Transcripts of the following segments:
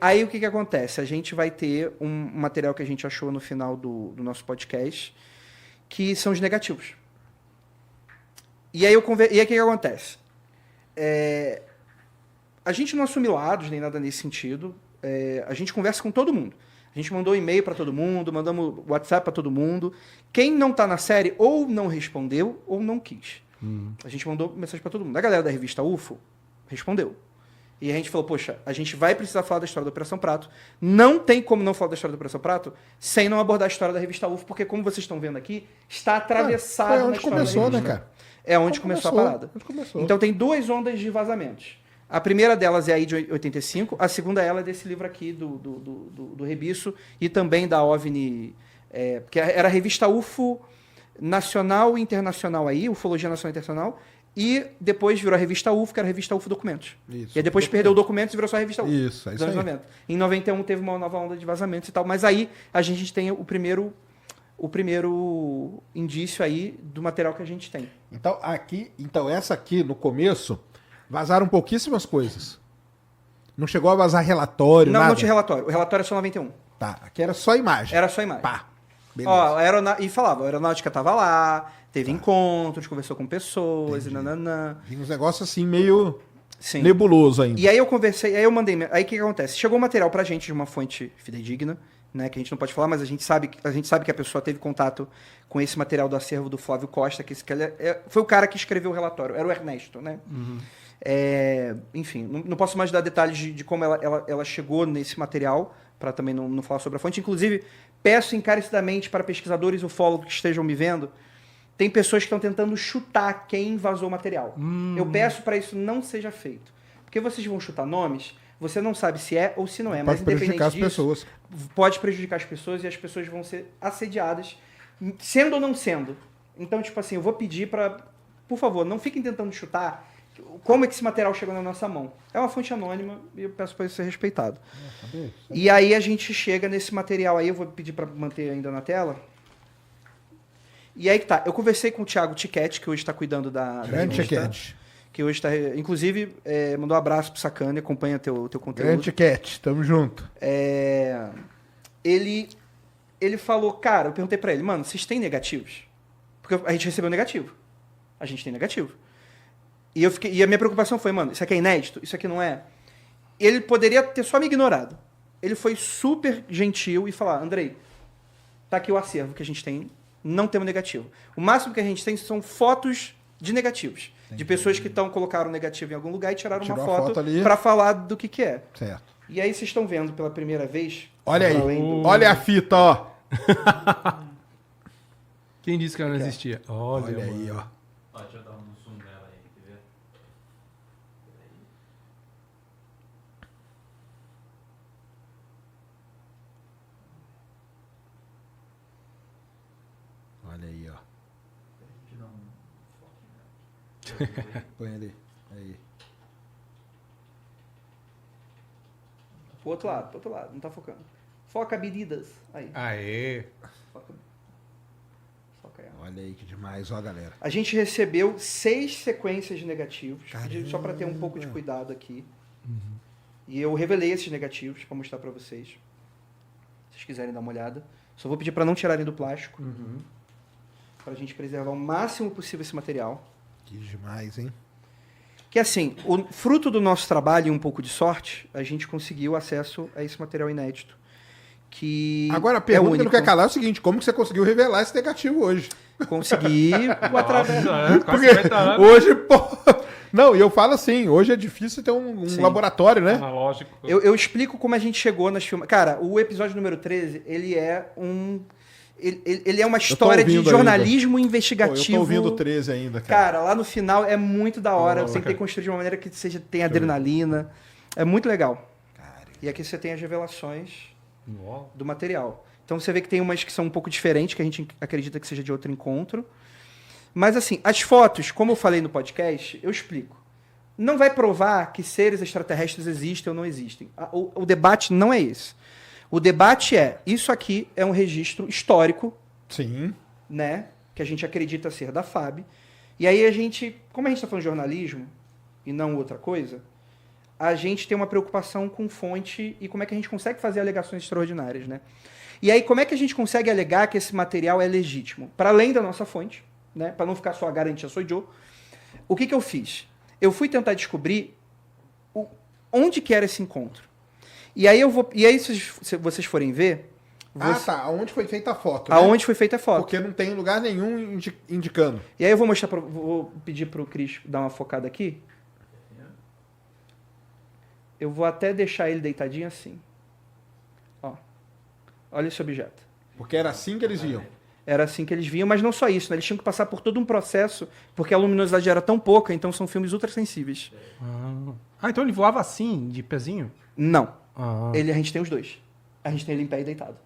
Aí o que acontece? A gente vai ter um material que a gente achou no final do nosso podcast, que são os negativos. E aí, o que acontece? A gente não assume lados, nem nada nesse sentido. A gente conversa com todo mundo. A gente mandou e-mail para todo mundo, mandamos WhatsApp para todo mundo. Quem não está na série ou não respondeu ou não quis. A gente mandou mensagem para todo mundo. A galera da revista UFO respondeu. E a gente falou, poxa, a gente vai precisar falar da história da Operação Prato. Não tem como não falar da história da Operação Prato sem não abordar a história da revista UFO, porque como vocês estão vendo aqui, está atravessado na história da revista. Começou, né, cara? É onde começou a parada. Começou. Então tem 2 ondas de vazamentos. A primeira delas é aí de 85, a segunda é desse livro aqui do Rebiço e também da OVNI, que era a revista UFO Nacional e Internacional aí, Ufologia Nacional e Internacional, e depois virou a revista UFO, que era a revista UFO Documentos. Isso. E aí depois perdeu o Documentos e virou só a revista UFO. Isso, é isso aí. 90. Em 91 teve uma nova onda de vazamentos e tal, mas aí a gente tem o primeiro indício aí do material que a gente tem. Então essa aqui, no começo, vazaram pouquíssimas coisas. Não chegou a vazar relatório, nada? Não tinha relatório. O relatório é só 91. Tá, aqui era só imagem. Era só imagem. Pá, beleza. Ó, e falava, a aeronáutica tava lá, teve encontros, conversou com pessoas, e nananã. E uns negócios assim meio Sim. nebuloso ainda. E aí eu conversei, aí eu mandei, aí o que acontece? Chegou um material pra gente de uma fonte fidedigna, né, que a gente não pode falar, mas a gente sabe que a pessoa teve contato com esse material do acervo do Flávio Costa, que foi o cara que escreveu o relatório, era o Ernesto, né? Enfim, não posso mais dar detalhes de como ela chegou nesse material, para também não falar sobre a fonte. Inclusive, peço encarecidamente para pesquisadores ufólogos que estejam me vendo, tem pessoas que estão tentando chutar quem vazou o material. Eu peço para isso não seja feito. Porque vocês vão chutar nomes, você não sabe se é ou se não é. Pode Mas prejudicar as independente disso, pessoas. pode prejudicar as pessoas e as pessoas vão ser assediadas, sendo ou não sendo. Então, tipo assim, eu vou pedir para, por favor, não fiquem tentando chutar como é que esse material chegou na nossa mão. É uma fonte anônima e eu peço para isso ser respeitado. E aí a gente chega nesse material aí, eu vou pedir para manter ainda na tela. E aí que tá, eu conversei com o Thiago Tiquete, que hoje está cuidando da Grande revista, Tiquete. que hoje está, inclusive, mandou um abraço pro Sacane, acompanha teu conteúdo. Grande Tiquete, tamo junto. Ele falou, cara, eu perguntei para ele, mano, vocês têm negativos? Porque a gente recebeu negativo. A gente tem negativo. E a minha preocupação foi, mano, isso aqui é inédito? Isso aqui não é? Ele poderia ter só me ignorado. Ele foi super gentil e falar, Andrei, tá aqui o acervo que a gente tem, não temos negativo. O máximo que a gente tem são fotos de negativos. Entendi. De pessoas que colocaram negativo em algum lugar e tiraram uma foto para falar do que é. Certo. E aí vocês estão vendo pela primeira vez... Olha aí, olha a fita, ó. Quem disse que ela não existia? Olha aí, ó. Deixa eu dar um zoom nela aí, quer ver? Olha aí, ó. Deixa eu dar um foco nela. Põe ali. Aí. Pro outro lado, não tá focando. Foca medidas. Aí. Aê! Foca aí. Olha aí que demais, ó, galera. A gente recebeu 6 sequências de negativos, só para ter um pouco de cuidado aqui. E eu revelei esses negativos para mostrar para vocês. Se vocês quiserem dar uma olhada. Só vou pedir para não tirarem do plástico. Para a gente preservar o máximo possível esse material. Que demais, hein? Que assim, o fruto do nosso trabalho e um pouco de sorte, a gente conseguiu acesso a esse material inédito. Que agora a pergunta que não quer calar é o seguinte: como que você conseguiu revelar esse negativo hoje? Consegui através. Porque hoje, pô. Não, e eu falo assim, hoje é difícil ter um laboratório, né? Analógico. Eu explico como a gente chegou nas filmagens. Cara, o episódio número 13, ele é ele é uma história de jornalismo ainda. investigativo. Pô, eu tô ouvindo o 13 ainda, cara. Lá no final é muito da hora. Você tem que construir de uma maneira que tenha adrenalina. É muito legal. E aqui você tem as revelações do material. Então você vê que tem umas que são um pouco diferentes, que a gente acredita que seja de outro encontro. Mas assim, as fotos, como eu falei no podcast, eu explico. Não vai provar que seres extraterrestres existem ou não existem. O debate não é esse. O debate é, isso aqui é um registro histórico. Sim. Né? Que a gente acredita ser da FAB. E aí como a gente está falando de jornalismo e não outra coisa, a gente tem uma preocupação com fonte e como é que a gente consegue fazer alegações extraordinárias, né? E aí, como é que a gente consegue alegar que esse material é legítimo? Para além da nossa fonte, né? Para não ficar só a garantia sou eu, o que eu fiz? Eu fui tentar descobrir onde que era esse encontro. E aí, se vocês forem ver... tá. Aonde foi feita a foto, né? Aonde foi feita a foto. Porque não tem lugar nenhum indicando. E aí eu vou mostrar, vou pedir pro Cris dar uma focada aqui. Eu vou até deixar ele deitadinho assim. Ó. Olha esse objeto. Porque era assim que eles viam. Era assim que eles viam, mas não só isso, né? Eles tinham que passar por todo um processo, porque a luminosidade era tão pouca, então são filmes ultra sensíveis. Então ele voava assim, de pezinho? Não. Ah. A gente tem os dois. A gente tem ele em pé e deitado.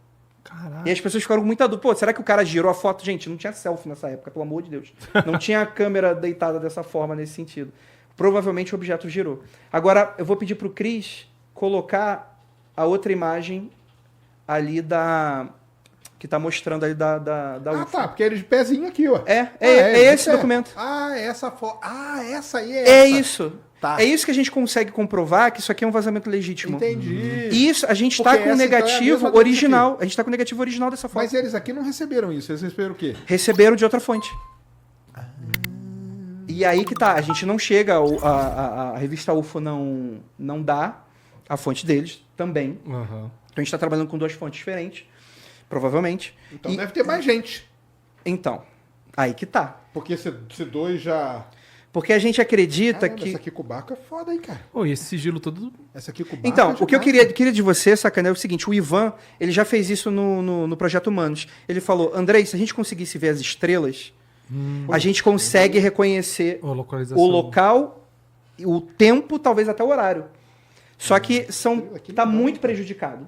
Caralho. E as pessoas ficaram com muita dúvida. Pô, será que o cara girou a foto? Gente, não tinha selfie nessa época, pelo amor de Deus. Não tinha a câmera deitada dessa forma, nesse sentido. Provavelmente o objeto girou. Agora, eu vou pedir pro Cris colocar a outra imagem ali que tá mostrando ali da UFO. Tá, porque eles de pezinho aqui, ó. É esse documento. Essa foto. Essa aí É isso. Tá. É isso que a gente consegue comprovar que isso aqui é um vazamento legítimo. Entendi. E isso, a gente Porque está com o essa, então, é a negativo mesma original. A gente está com o negativo original dessa foto. Mas eles aqui não receberam isso. Eles receberam o quê? Receberam de outra fonte. E aí que tá. A gente não chega, a revista UFO não dá a fonte deles também. Uhum. Então a gente está trabalhando com duas fontes diferentes, provavelmente. Então deve ter mais gente. Então, aí que tá. Porque se dois já... Porque a gente acredita que... Essa aqui com o Baco é foda, hein, cara. Oh, e esse sigilo todo... Essa aqui com o Baco Então, é o que eu demais, queria de você, Sacana, é o seguinte. O Ivan, ele já fez isso no Projeto Humanos. Ele falou, Andrei, se a gente conseguisse ver as estrelas, a gente consegue reconhecer Oh, localização. o local, o tempo, talvez até o horário. Só que tá muito prejudicado.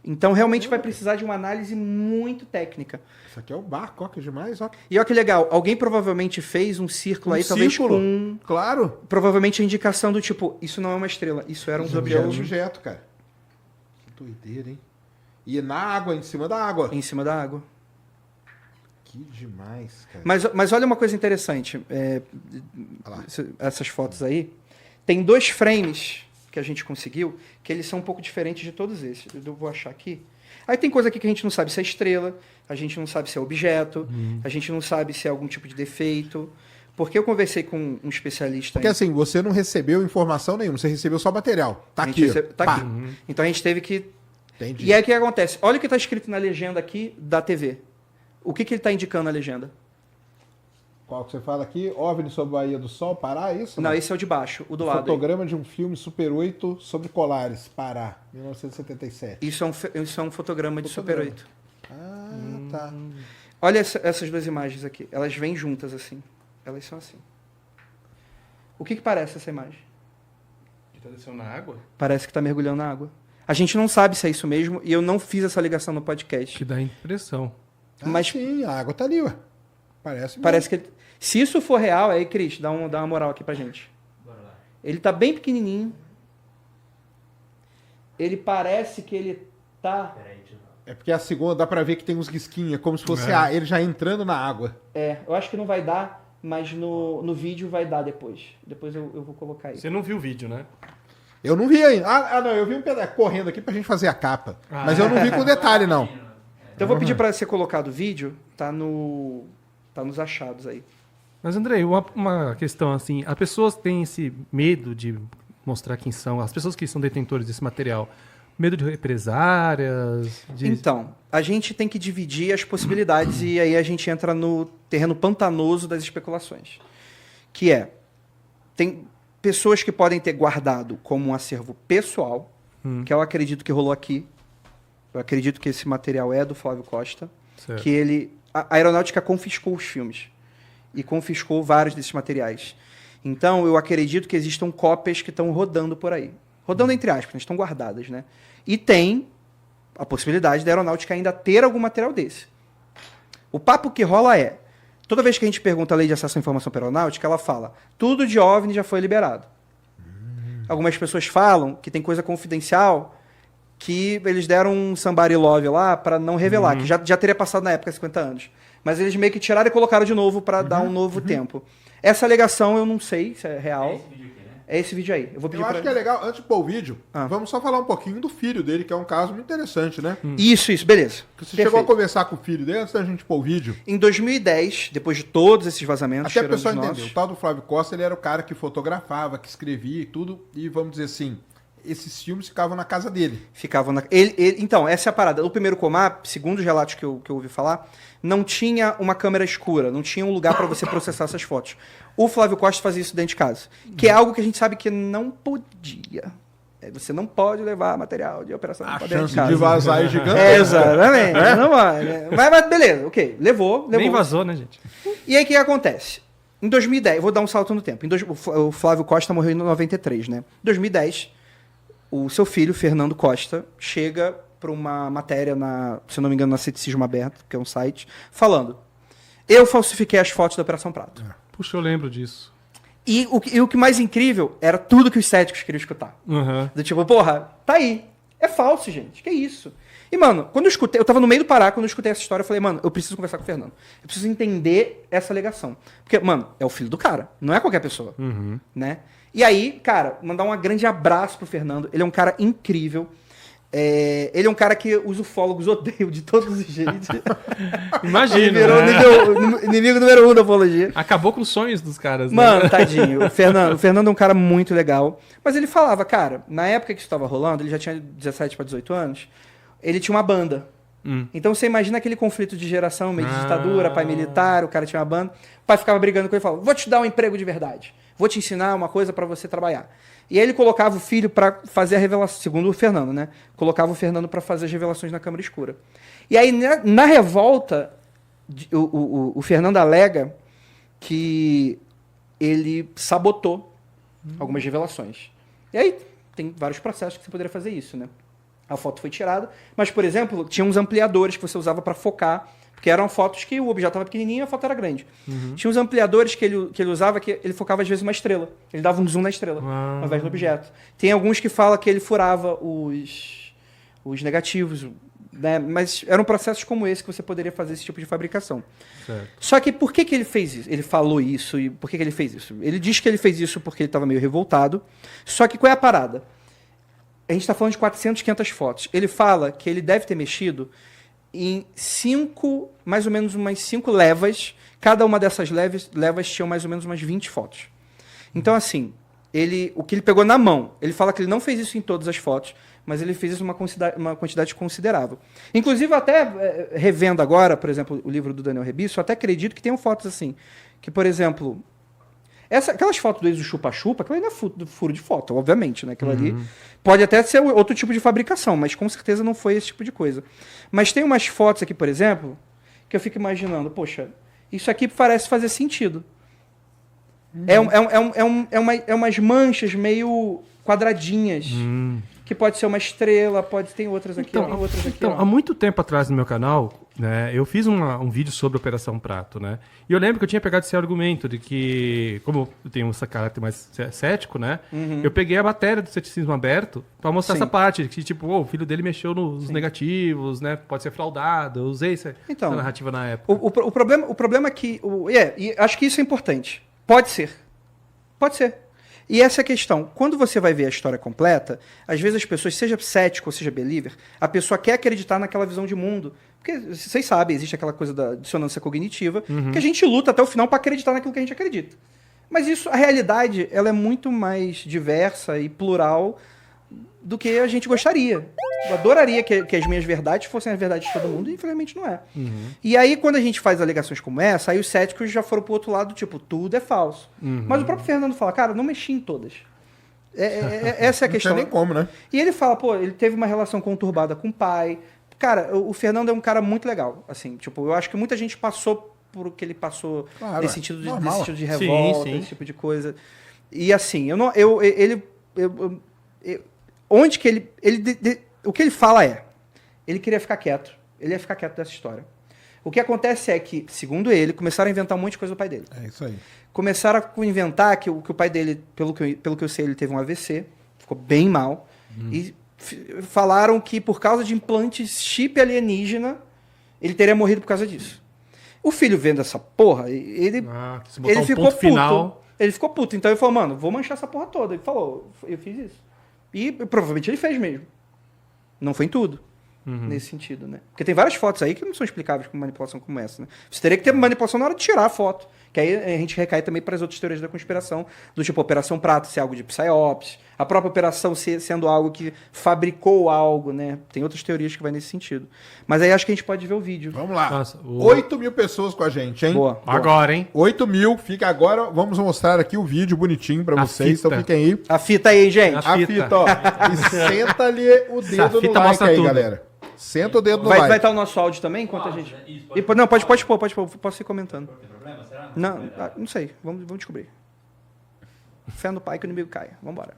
Então, realmente vai precisar de uma análise muito técnica. Isso aqui é o Baco, ó, que demais, ó. E olha que legal, alguém provavelmente fez um círculo aí, talvez com... Claro. Provavelmente a indicação do tipo, isso não é uma estrela, isso eram os Isso é um objetos objeto, cara. Que doideira, hein? E na água, em cima da água. em cima da água. Que demais, cara. Mas olha uma coisa interessante. Olha lá. Essas fotos aí. Tem 2 frames que a gente conseguiu, que eles são um pouco diferentes de todos esses. Eu vou achar aqui. Aí tem coisa aqui que a gente não sabe se é estrela, a gente não sabe se é objeto, a gente não sabe se é algum tipo de defeito. Porque eu conversei com um especialista... Porque assim, você não recebeu informação nenhuma, você recebeu só material. Tá a gente aqui. tá Pá. aqui. Então a gente teve que... Entendi. E aí o que acontece? Olha o que está escrito na legenda aqui da TV. O que ele está indicando na legenda? Qual que você fala aqui? OVNI sobre Bahia do Sol, Pará, é isso? Não, esse é o de baixo, o do lado. aí. Fotograma de um filme Super 8 sobre Colares, Pará, 1977. Isso é um fotograma de Super 8. Tá. Olha essas 2 imagens aqui. Elas vêm juntas assim. Elas são assim. O que parece essa imagem? Que tá descendo na água? Parece que está mergulhando na água. A gente não sabe se é isso mesmo e eu não fiz essa ligação no podcast. Que dá impressão. Mas Sim, a água tá ali, ué. Parece que... Se isso for real, aí, Cris, dá uma moral aqui pra gente. Bora lá. Ele tá bem pequenininho. Ele parece que ele tá... Peraí, deixa eu ver. É porque a segunda dá pra ver que tem uns risquinhos, como se fosse ele já entrando na água. Eu acho que não vai dar, mas no vídeo vai dar depois. Depois eu vou colocar aí. Você não viu o vídeo, né? Eu não vi ainda. Não, eu vi um pedaço correndo aqui pra gente fazer a capa. Mas eu não vi com detalhe, não. Então eu vou pedir pra ser colocado o vídeo, tá nos achados aí. Mas, Andrei, uma questão assim, as pessoas têm esse medo de mostrar quem são, as pessoas que são detentores desse material, medo de represárias? Então, a gente tem que dividir as possibilidades e aí a gente entra no terreno pantanoso das especulações. Que tem pessoas que podem ter guardado como um acervo pessoal, que eu acredito que rolou aqui. Eu acredito que esse material é do Flávio Costa, Certo. que a aeronáutica confiscou os filmes e confiscou vários desses materiais. Então, eu acredito que existam cópias que estão rodando por aí. Rodando entre aspas, né? Estão guardadas, né? E tem a possibilidade da aeronáutica ainda ter algum material desse. O papo que rola toda vez que a gente pergunta a lei de acesso à informação para a aeronáutica, ela fala, tudo de OVNI já foi liberado. Algumas pessoas falam que tem coisa confidencial que eles deram um somebody love lá para não revelar, que já teria passado na época 50 anos. Mas eles meio que tiraram e colocaram de novo para dar um novo tempo. Essa alegação eu não sei se é real. É esse vídeo aqui, né? É esse vídeo aí. Eu vou pedir Eu acho que é legal, antes de pôr o vídeo, Ah. vamos só falar um pouquinho do filho dele, que é um caso muito interessante, né? Isso, beleza. Porque você Perfeito. chegou a conversar com o filho dele antes da gente pôr o vídeo. Em 2010, depois de todos esses vazamentos, Até a tirando pessoa os entender. nossos, O tal do Flávio Costa, ele era o cara que fotografava, que escrevia e tudo. E vamos dizer assim, esses filmes ficavam na casa dele. ficavam na... Então, essa é a parada. O primeiro Comap, segundo os relatos que eu ouvi falar, não tinha uma câmera escura, não tinha um lugar para você processar essas fotos. O Flávio Costa fazia isso dentro de casa, que é algo que a gente sabe que não podia. Você não pode levar material de operação A pra dentro chance casa. de vazar é gigante. Exatamente. Não vai, né? Mas beleza, ok. Levou. Nem vazou, né, gente? E aí o que acontece? Em 2010, eu vou dar um salto no tempo. O Flávio Costa morreu em 93, né? Em 2010, o seu filho, Fernando Costa, chega para uma matéria, se eu não me engano, na Ceticismo Aberto, que é um site, falando: eu falsifiquei as fotos da Operação Prato. Puxa, eu lembro disso. E o que mais incrível era tudo que os céticos queriam escutar. Uhum. Do tipo, porra, tá aí. É falso, gente. Que isso? E, mano, quando eu escutei, eu tava no meio do Pará, quando eu escutei essa história, eu falei, mano, eu preciso conversar com o Fernando. Eu preciso entender essa alegação. Porque, mano, é o filho do cara. Não é qualquer pessoa. Né? E aí, cara, mandar um grande abraço pro Fernando. Ele é um cara incrível. Ele é um cara que os ufólogos odeiam de todos os jeitos. Ele Imagina. virou Né? inimigo número 1 da ufologia. Acabou com os sonhos dos caras, né? Mano, tadinho. O Fernando é um cara muito legal. Mas ele falava, cara, na época que isso estava rolando, ele já tinha 17 para 18 anos, ele tinha uma banda. Então você imagina aquele conflito de geração, meio de ditadura, pai militar, o cara tinha uma banda. O pai ficava brigando com ele e falava, vou te dar um emprego de verdade. Vou te ensinar uma coisa para você trabalhar. E aí ele colocava o filho para fazer a revelação, segundo o Fernando, né? Colocava o Fernando para fazer as revelações na câmara escura. E aí, na revolta, o Fernando alega que ele sabotou algumas revelações. E aí tem vários processos que você poderia fazer isso, né? A foto foi tirada, mas, por exemplo, tinha uns ampliadores que você usava para focar, porque eram fotos que o objeto estava pequenininho e a foto era grande. Tinha uns ampliadores que ele usava que ele focava às vezes uma estrela. Ele dava um zoom na estrela, ao invés do objeto. Tem alguns que falam que ele furava os negativos, né? Mas eram processos como esse que você poderia fazer esse tipo de fabricação. Certo. Só que por que ele fez isso? Ele falou isso e por que ele fez isso? Ele diz que ele fez isso porque ele estava meio revoltado. Só que qual é a parada? A gente está falando de 400, 500 fotos. Ele fala que ele deve ter mexido em mais ou menos umas 5 levas. Cada uma dessas levas tinha mais ou menos umas 20 fotos. Então, assim, o que ele pegou na mão, ele fala que ele não fez isso em todas as fotos, mas ele fez isso em uma quantidade considerável. Inclusive, até revendo agora, por exemplo, o livro do Daniel Rebisso, eu até acredito que tenham fotos assim, que, por exemplo, aquelas fotos do chupa-chupa, aquilo aí não é furo de foto, obviamente, né? Aquilo ali pode até ser outro tipo de fabricação, mas com certeza não foi esse tipo de coisa. Mas tem umas fotos aqui, por exemplo, que eu fico imaginando, poxa, isso aqui parece fazer sentido. É umas manchas meio quadradinhas, que pode ser uma estrela, tem outras aqui, Então, tem outras aqui. então ó. há muito tempo atrás no meu canal, né, eu fiz um vídeo sobre Operação Prato, né? E eu lembro que eu tinha pegado esse argumento de que, como eu tenho esse caráter mais cético, né? Eu peguei a matéria do ceticismo aberto para mostrar Sim. essa parte, de que tipo, o filho dele mexeu nos negativos, né? Pode ser fraudado. Eu usei essa narrativa na época. O problema é que... e acho que isso é importante. Pode ser. Pode ser. E essa é a questão. Quando você vai ver a história completa, às vezes as pessoas, seja cético ou seja believer, a pessoa quer acreditar naquela visão de mundo. Porque vocês sabem, existe aquela coisa da dissonância cognitiva, que a gente luta até o final para acreditar naquilo que a gente acredita. Mas isso, a realidade, ela é muito mais diversa e plural do que a gente gostaria. Eu adoraria que as minhas verdades fossem as verdades de todo mundo, e infelizmente não é. E aí, quando a gente faz alegações como essa, aí os céticos já foram pro outro lado, tipo, tudo é falso. Mas o próprio Fernando fala, cara, não mexi em todas. Essa é a questão. Não tem nem como, né? E ele fala, pô, ele teve uma relação conturbada com o pai. Cara, o Fernando é um cara muito legal, assim, tipo, eu acho que muita gente passou por o que ele passou, Claro, nesse sentido de Sim, revolta, sim. esse tipo de coisa. E assim, onde que o que ele fala ele queria ficar quieto, ele ia ficar quieto dessa história. O que acontece é que, segundo ele, começaram a inventar um monte de coisa do pai dele. É isso aí. Começaram a inventar que o pai dele, pelo que eu sei, ele teve um AVC, ficou bem mal, e falaram que por causa de implantes chip alienígena, ele teria morrido por causa disso. O filho vendo essa porra, ele Se botar ficou ponto final. puto. Ele ficou puto. Então ele falou, mano, vou manchar essa porra toda. Ele falou, eu fiz isso. E provavelmente ele fez mesmo. Não foi em tudo. Nesse sentido, né? Porque tem várias fotos aí que não são explicáveis com manipulação como essa, né? Você teria que ter manipulação na hora de tirar a foto. Que aí a gente recai também para as outras teorias da conspiração, do tipo Operação Prato ser algo de psyops, a própria operação sendo algo que fabricou algo, né? Tem outras teorias que vai nesse sentido. Mas aí acho que a gente pode ver o vídeo. Vamos lá. Nossa, 8 mil pessoas com a gente, hein? Boa. Agora, hein? 8 mil. Fica agora. Vamos mostrar aqui o vídeo bonitinho pra A vocês. fita. Então fiquem aí. A fita aí, gente. A fita, ó. E senta-lhe o Essa dedo no fita like mostra aí, tudo. galera. Senta o dedo no Vai like. estar o nosso áudio também enquanto a gente. Isso, Não, pode pôr. Posso ir comentando. Tem problema, será? Não, não sei. Vamos descobrir. Fé no pai que o inimigo caia. Vambora.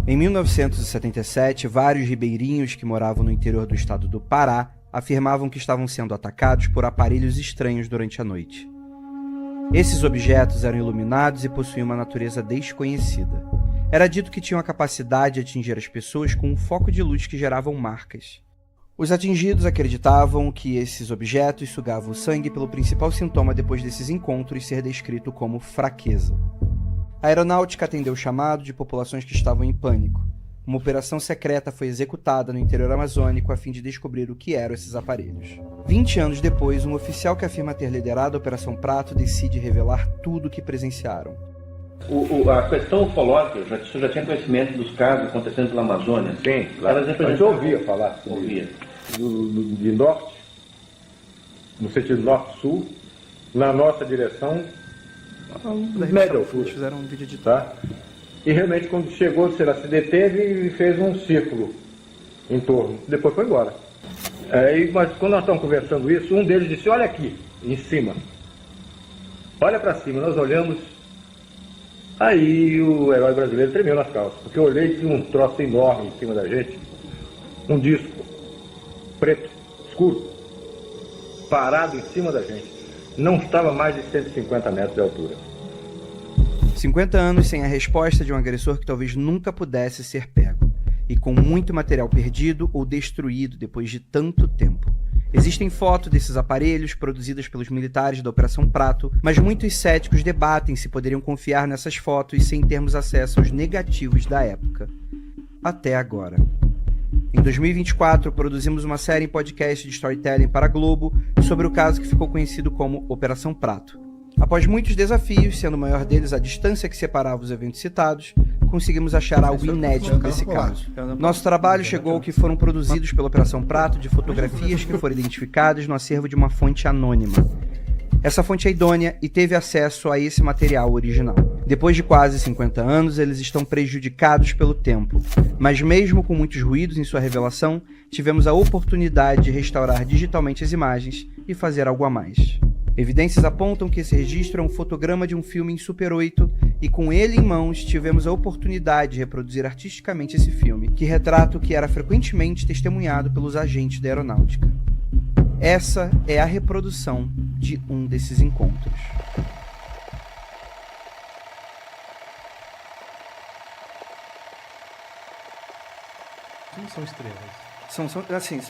Em 1977, vários ribeirinhos que moravam no interior do estado do Pará afirmavam que estavam sendo atacados por aparelhos estranhos durante a noite. Esses objetos eram iluminados e possuíam uma natureza desconhecida. Era dito que tinham a capacidade de atingir as pessoas com um foco de luz que geravam marcas. Os atingidos acreditavam que esses objetos sugavam o sangue pelo principal sintoma depois desses encontros ser descrito como fraqueza. A aeronáutica atendeu o chamado de populações que estavam em pânico. Uma operação secreta foi executada no interior amazônico a fim de descobrir o que eram esses aparelhos. 20 anos depois, um oficial que afirma ter liderado a Operação Prato decide revelar tudo o que presenciaram. A questão ufológica, o senhor já tinha conhecimento dos casos acontecendo pela Amazônia? Sim, Elas a gente representavam- ouvia falar sobre Ouvia. de norte, no sentido norte-sul, na nossa direção, média Eles altura, fizeram um vídeo de tá? E realmente quando chegou, sei lá, se deteve e fez um círculo em torno, depois foi embora. Mas quando nós estamos conversando isso, um deles disse, olha aqui, em cima. Olha para cima, nós olhamos, aí o herói brasileiro tremeu nas calças, porque eu olhei e tinha um troço enorme em cima da gente, um disco preto, escuro, parado em cima da gente. Não estava mais de 150 metros de altura. 50 anos sem a resposta de um agressor que talvez nunca pudesse ser pego, e com muito material perdido ou destruído depois de tanto tempo. Existem fotos desses aparelhos produzidas pelos militares da Operação Prato, mas muitos céticos debatem se poderiam confiar nessas fotos sem termos acesso aos negativos da época. Até agora. Em 2024, produzimos uma série em podcast de storytelling para a Globo sobre o caso que ficou conhecido como Operação Prato. Após muitos desafios, sendo o maior deles a distância que separava os eventos citados, conseguimos achar algo inédito desse caso. Nosso trabalho chegou ao que foram produzidos pela Operação Prato de fotografias que foram identificadas no acervo de uma fonte anônima. Essa fonte é idônea e teve acesso a esse material original. Depois de quase 50 anos, eles estão prejudicados pelo tempo, mas mesmo com muitos ruídos em sua revelação, tivemos a oportunidade de restaurar digitalmente as imagens e fazer algo a mais. Evidências apontam que esse registro é um fotograma de um filme em Super 8 e com ele em mãos tivemos a oportunidade de reproduzir artisticamente esse filme, que retrata o que era frequentemente testemunhado pelos agentes da aeronáutica. Essa é a reprodução de um desses encontros. Não são estrelas. São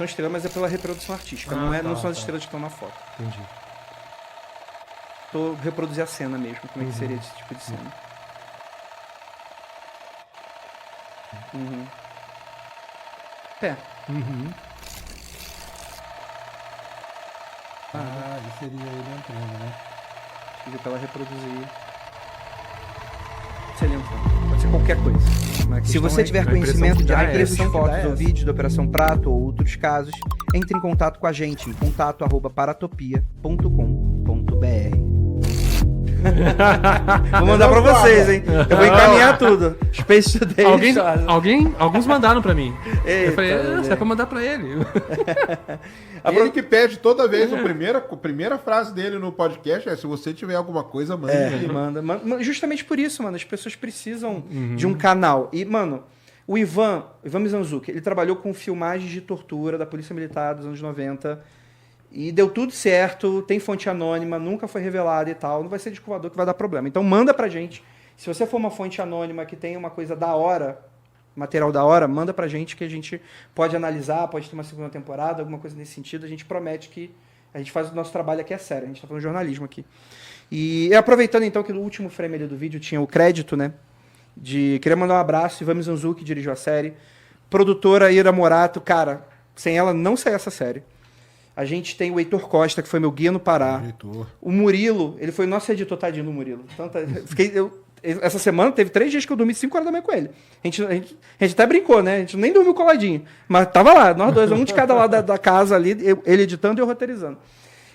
estrelas, mas é pela reprodução artística, não são as estrelas que estão na foto. Entendi. Tô reproduzir a cena mesmo, como é que seria esse tipo de cena. Uhum. É. Isso seria ele entrando, né? Pedi pra ela reproduzir. Se ele entrar. Pode ser qualquer coisa. Se você tiver a impressão conhecimento que de dá é arquivos, essa. fotos ou vídeos da Operação Prato ou outros casos, entre em contato com a gente em contato@paratopia.com.br. Vou mandar pra vocês, hein? Eu vou encaminhar tudo. Space Today. Alguns mandaram pra mim. Eita, Eu falei, Deus. isso é pra mandar pra ele. Ele que pede toda vez, a primeira frase dele no podcast é: se você tiver alguma coisa, manda. aí. Manda. Justamente por isso, mano. As pessoas precisam de um canal. E, mano, o Ivan Mizanzuki, ele trabalhou com filmagens de tortura da Polícia Militar dos anos 90. E deu tudo certo, tem fonte anônima, nunca foi revelada e tal. Não vai ser descobridor que vai dar problema. Então manda pra gente. Se você for uma fonte anônima que tem uma coisa da hora, material da hora, manda pra gente que a gente pode analisar, pode ter uma segunda temporada, alguma coisa nesse sentido. A gente promete que A gente faz o nosso trabalho aqui, é sério, a gente tá falando jornalismo aqui. E aproveitando então que no último frame ali do vídeo tinha o crédito, né? Queria mandar um abraço, Ivami Zanzu, que dirigiu a série. Produtora Ira Morato, cara, sem ela não saiu essa série. A gente tem o Heitor Costa, que foi meu guia no Pará. O Murilo, ele foi nosso editor, tadinho do Murilo. Essa semana teve 3 dias que eu dormi 5 horas da manhã com ele. A gente até brincou, né? A gente nem dormiu coladinho. Mas tava lá, nós dois, um de cada lado da casa ali, ele editando e eu roteirizando.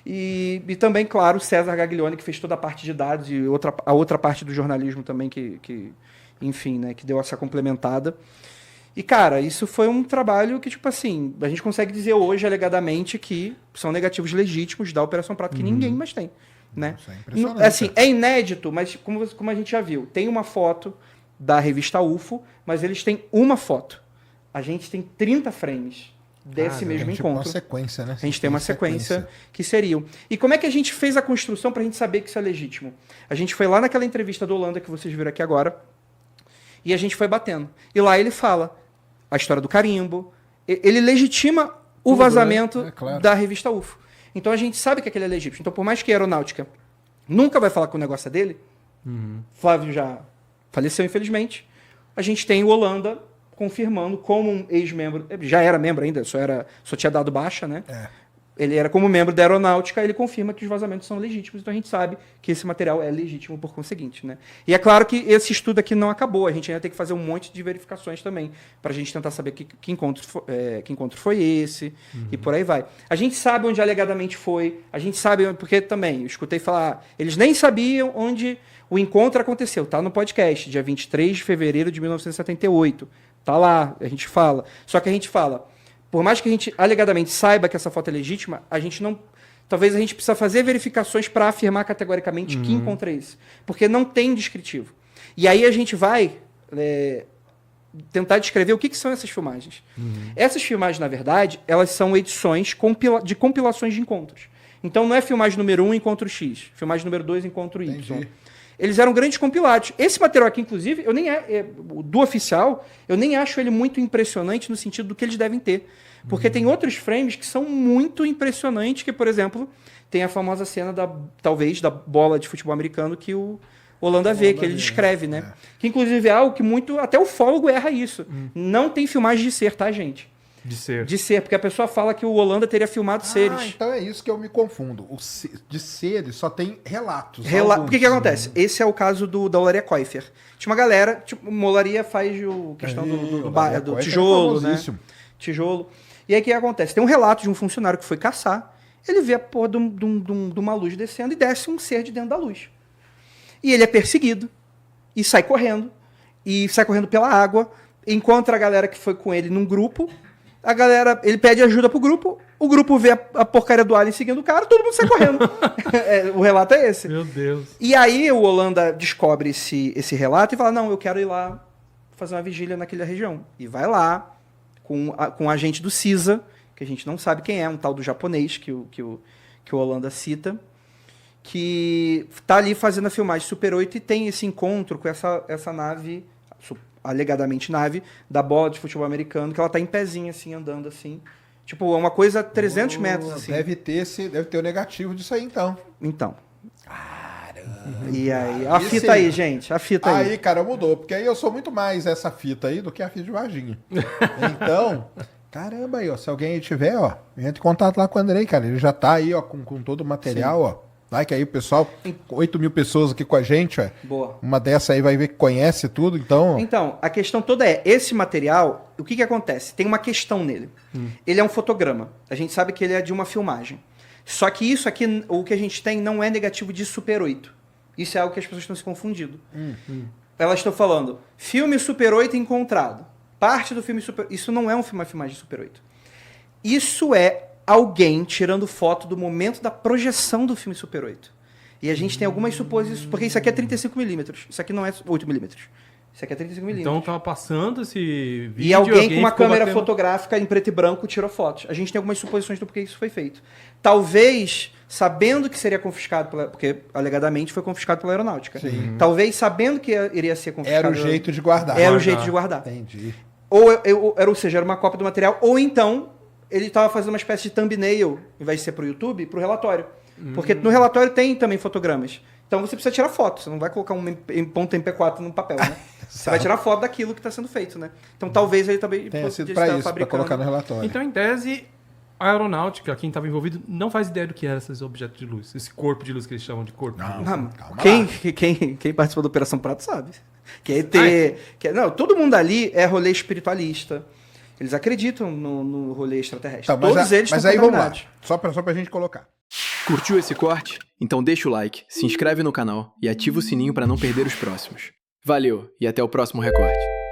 E também, claro, o César Gaglione, que fez toda a parte de dados e a outra parte do jornalismo também, enfim, né, que deu essa complementada. E, cara, isso foi um trabalho que, tipo assim, a gente consegue dizer hoje, alegadamente, que são negativos legítimos da Operação Prato, que ninguém mais tem. Né? Isso é impressionante. Assim, é inédito, mas como a gente já viu, tem uma foto da revista UFO, mas eles têm uma foto. A gente tem 30 frames desse mesmo encontro. Uma sequência, né? A gente tem uma sequência que seriam. E como é que a gente fez a construção para a gente saber que isso é legítimo? A gente foi lá naquela entrevista do Holanda que vocês viram aqui agora, e a gente foi batendo. E lá ele fala a história do carimbo, ele legitima o vazamento claro. da revista UFO. Então a gente sabe que aquele é legítimo. Então, por mais que a aeronáutica nunca vai falar que o negócio é dele, Flávio já faleceu, infelizmente, a gente tem o Holanda confirmando como um ex-membro, já era membro ainda, só tinha dado baixa, né? Ele era como membro da aeronáutica, ele confirma que os vazamentos são legítimos, então a gente sabe que esse material é legítimo por conseguinte, né? E é claro que esse estudo aqui não acabou, a gente ainda tem que fazer um monte de verificações também, para a gente tentar saber que encontro foi esse, e por aí vai. A gente sabe onde alegadamente foi, a gente sabe, porque também, eu escutei falar, eles nem sabiam onde o encontro aconteceu, tá no podcast, dia 23 de fevereiro de 1978, tá lá, a gente fala. Só que a gente fala, por mais que a gente alegadamente saiba que essa foto é legítima, a gente não. Talvez a gente precisa fazer verificações para afirmar categoricamente que encontro é esse. Porque não tem descritivo. E aí a gente vai tentar descrever o que são essas filmagens. Essas filmagens, na verdade, elas são edições de compilações de encontros. Então não é filmagem número 1, encontro X. Filmagem número 2, encontro Y. Entendi. Eles eram grandes compilados. Esse material aqui, inclusive, do oficial, eu nem acho ele muito impressionante no sentido do que eles devem ter. Porque tem outros frames que são muito impressionantes, que, por exemplo, tem a famosa cena, talvez, da bola de futebol americano que o Holanda vê, que ele descreve, né? Que, inclusive, é algo que até o ufólogo erra isso. Não tem filmagem de ser, tá, gente? De ser, porque a pessoa fala que o Holanda teria filmado seres. Então é isso que eu me confundo. De seres só tem relatos. O que acontece? Esse é o caso da Olaria Koifer. Tinha uma galera, tipo, Olaria faz questão do tijolo, né? Tijolo. E aí o que acontece? Tem um relato de um funcionário que foi caçar, ele vê a porra de uma luz descendo e desce um ser de dentro da luz. E ele é perseguido, e sai correndo pela água, encontra a galera que foi com ele num grupo, ele pede ajuda pro grupo, o grupo vê a porcaria do alien seguindo o cara, todo mundo sai correndo. O relato é esse. Meu Deus. E aí o Holanda descobre esse relato e fala, não, eu quero ir lá fazer uma vigília naquela região. E vai lá com um agente do CISA, que a gente não sabe quem é, um tal do japonês que o Holanda cita, que tá ali fazendo a filmagem Super 8 e tem esse encontro com essa nave, alegadamente nave, da bola de futebol americano, que ela tá em pezinho, assim, andando assim. Tipo, é uma coisa a 300 metros, assim. Deve ter o negativo disso aí, então. Então. Caramba. E aí, a fita aí, gente, a fita aí. Aí, cara, mudou, porque aí eu sou muito mais essa fita aí do que a fita de Varginha. Então, caramba aí, ó, se alguém aí tiver, ó, entre em contato lá com o Andrei, cara, ele já tá aí, ó, com todo o material, ó. Like aí, pessoal, 8 mil pessoas aqui com a gente, ó. Boa. Uma dessa aí vai ver que conhece tudo, então... Então, a questão toda é, esse material, o que acontece? Tem uma questão nele. Ele é um fotograma. A gente sabe que ele é de uma filmagem. Só que isso aqui, o que a gente tem, não é negativo de Super 8. Isso é algo que as pessoas estão se confundindo. Elas estão falando, filme Super 8 encontrado. Parte do filme Super... Isso não é uma filmagem de Super 8. Isso é alguém tirando foto do momento da projeção do filme Super 8. E a gente tem algumas suposições, porque isso aqui é 35mm, isso aqui não é 8mm. Isso aqui é 35mm. Então tava passando esse vídeo e alguém com uma câmera batendo... fotográfica em preto e branco tirou fotos. A gente tem algumas suposições do porquê isso foi feito. Talvez, sabendo que seria confiscado, porque alegadamente foi confiscado pela aeronáutica. Talvez, sabendo que iria ser confiscado... Era o jeito de guardar. Era o jeito de guardar. Entendi. Ou seja, era uma cópia do material, ou então... ele tava fazendo uma espécie de thumbnail, ao invés de ser pro YouTube, pro relatório. Porque no relatório tem também fotogramas. Então você precisa tirar foto, você não vai colocar ponto .mp4 no papel, né? Você vai tirar foto daquilo que está sendo feito, né? Então talvez ele também Tenha sido estar para isso, para colocar no relatório. Então, em tese, a aeronáutica, quem estava envolvido, não faz ideia do que eram esses objetos de luz. Esse corpo de luz que eles chamam de corpo de luz. Não, calma quem participou da Operação Prato sabe. Que é ET. Não, todo mundo ali é rolê espiritualista. Eles acreditam no rolê extraterrestre. Tá, Todos eles mas estão aí vamos lá. contaminados. Só pra gente colocar. Curtiu esse corte? Então deixa o like, se inscreve no canal e ativa o sininho para não perder os próximos. Valeu e até o próximo recorte.